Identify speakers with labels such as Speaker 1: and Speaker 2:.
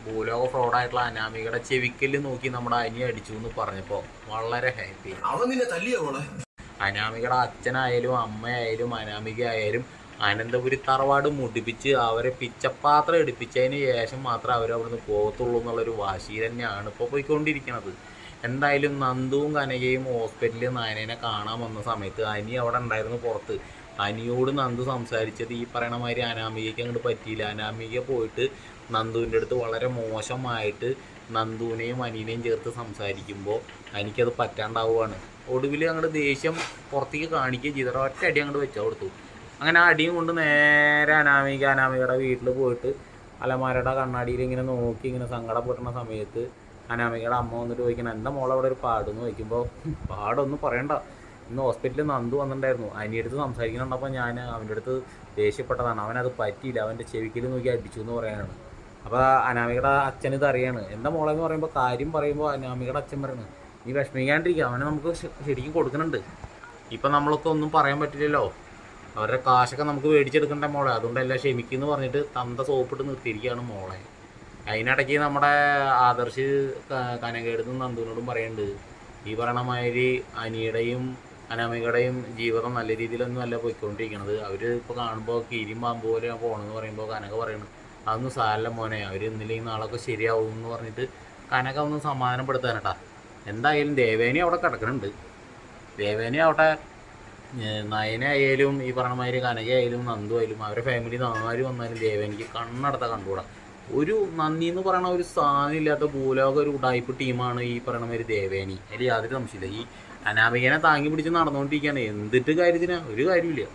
Speaker 1: ഭൂലോക ഫ്രോഡായിട്ടുള്ള അനാമികയുടെ ചെവിക്കല് നോക്കി നമ്മുടെ അനി അടിച്ചു എന്ന് പറഞ്ഞപ്പോൾ വളരെ ഹാപ്പി. അനാമികയുടെ അച്ഛനായാലും അമ്മയായാലും അനാമിക ആയാലും അനന്തപുരി തറവാട് മുടിപ്പിച്ച് അവരെ പിച്ചപ്പാത്രം എടുപ്പിച്ചതിന് ശേഷം മാത്രമേ അവരവിടുന്ന് പോകത്തുള്ളൂ എന്നുള്ളൊരു വാശി തന്നെയാണ് ഇപ്പോൾ പോയിക്കൊണ്ടിരിക്കുന്നത്. എന്തായാലും നന്ദുവും കനകയും ഹോസ്പിറ്റലിൽ നയനേനെ കാണാൻ വന്ന സമയത്ത് അനി അവിടെ ഉണ്ടായിരുന്നു പുറത്ത്. അനിയോട് നന്ദു സംസാരിച്ചത് ഈ പറയണ മാതിരി അനാമികയ്ക്ക് അങ്ങോട്ട് പറ്റിയില്ല. അനാമിക പോയിട്ട് നന്ദുവിൻ്റെ അടുത്ത് വളരെ മോശമായിട്ട് നന്ദുവിനെയും അനീനെയും ചേർത്ത് സംസാരിക്കുമ്പോൾ എനിക്കത് പറ്റാണ്ടാവുകയാണ്. ഒടുവിൽ അങ്ങോട്ട് ദേഷ്യം പുറത്തേക്ക് കാണിക്കുകയും ചെയ്തിട്ട് ഒറ്റ അടി അങ്ങോട്ട് വെച്ചാൽ കൊടുത്തു. അങ്ങനെ ആ അടിയും കൊണ്ട് നേരെ അനാമികയുടെ വീട്ടിൽ പോയിട്ട് അലമാരയുടെ കണ്ണാടിയിൽ ഇങ്ങനെ നോക്കി ഇങ്ങനെ സങ്കടപ്പെടുന്ന സമയത്ത് അനാമികയുടെ അമ്മ വന്നിട്ട് ചോദിക്കണം, എന്താ മോളെ അവിടെ ഒരു പാടെന്ന് ചോദിക്കുമ്പോൾ, പാടൊന്നും പറയണ്ട, ഇന്ന് ഹോസ്പിറ്റലിൽ നന്ദു വന്നിട്ടുണ്ടായിരുന്നു, അനിയടുത്ത് സംസാരിക്കുന്നുണ്ടപ്പോൾ ഞാൻ അവൻ്റെ അടുത്ത് ദേഷ്യപ്പെട്ടതാണ്, അവനത് പറ്റിയില്ല, അവൻ്റെ ചെവിക്കൽ നോക്കി അടിച്ചു എന്ന് പറയാനാണ്. അപ്പോൾ അനാമികയുടെ അച്ഛൻ ഇത് അറിയാണ്. എന്താ മോളെ എന്ന് പറയുമ്പോൾ കാര്യം പറയുമ്പോൾ അനാമികയുടെ അച്ഛൻ പറയുന്നത്, നീ വിഷമിക്കാണ്ടിരിക്കുക, അവനെ നമുക്ക് ശരിക്കും കൊടുക്കുന്നുണ്ട്, ഇപ്പം നമ്മളൊക്കെ ഒന്നും പറയാൻ പറ്റില്ലല്ലോ, അവരുടെ കാശൊക്കെ നമുക്ക് മേടിച്ചെടുക്കണ്ടേ മോളെ, അതുകൊണ്ടെല്ലാം ക്ഷമിക്കുമെന്ന് പറഞ്ഞിട്ട് തന്ത സോപ്പിട്ട് നിർത്തിയിരിക്കുകയാണ് മോളെ. അതിനിടയ്ക്ക് നമ്മുടെ ആദർശ് കനകയെടുത്തും നന്ദുവിനോടും പറയുന്നുണ്ട്, ഈ പറയണ മാതിരി അനിയുടെയും അനാമികയുടെയും ജീവിതം നല്ല രീതിയിലൊന്നും അല്ല പോയിക്കൊണ്ടിരിക്കണത്, അവർ ഇപ്പോൾ കാണുമ്പോൾ കീരിയും പാമ്പ് പോലെ പോകണമെന്ന് പറയുമ്പോൾ കനക പറയണം, അതൊന്നും സാരല്ല മോനെ, അവർ ഇന്നില്ലെങ്കിൽ നാളൊക്കെ ശരിയാവും എന്ന് പറഞ്ഞിട്ട് കനക ഒന്ന് സമാധാനപ്പെടുത്താനട്ടാ. എന്തായാലും ദേവേനി അവിടെ കിടക്കുന്നുണ്ട്. ദേവേനി അവിടെ നയനായാലും ഈ പറഞ്ഞ മാതിരി കനകയായാലും നന്ദു ആയാലും അവരുടെ ഫാമിലി ആര് വന്നാലും ദേവേനിക്ക് കണ്ണടത്ത കണ്ടുകൂടാ. ഒരു നന്ദി എന്ന് പറയുന്ന ഒരു സ്ഥാനമില്ലാത്ത ഭൂലോക ഒരു ഉടായ്പ ടീമാണ് ഈ പറയുന്ന മാതിരി ദേവേനി. അതിൽ യാതൊരു സംശയമില്ല. ഈ അനാമികനെ താങ്ങി പിടിച്ച് നടന്നുകൊണ്ടിരിക്കുകയാണ്. എന്തിട്ട് കാര്യത്തിനാ? ഒരു കാര്യമില്ല.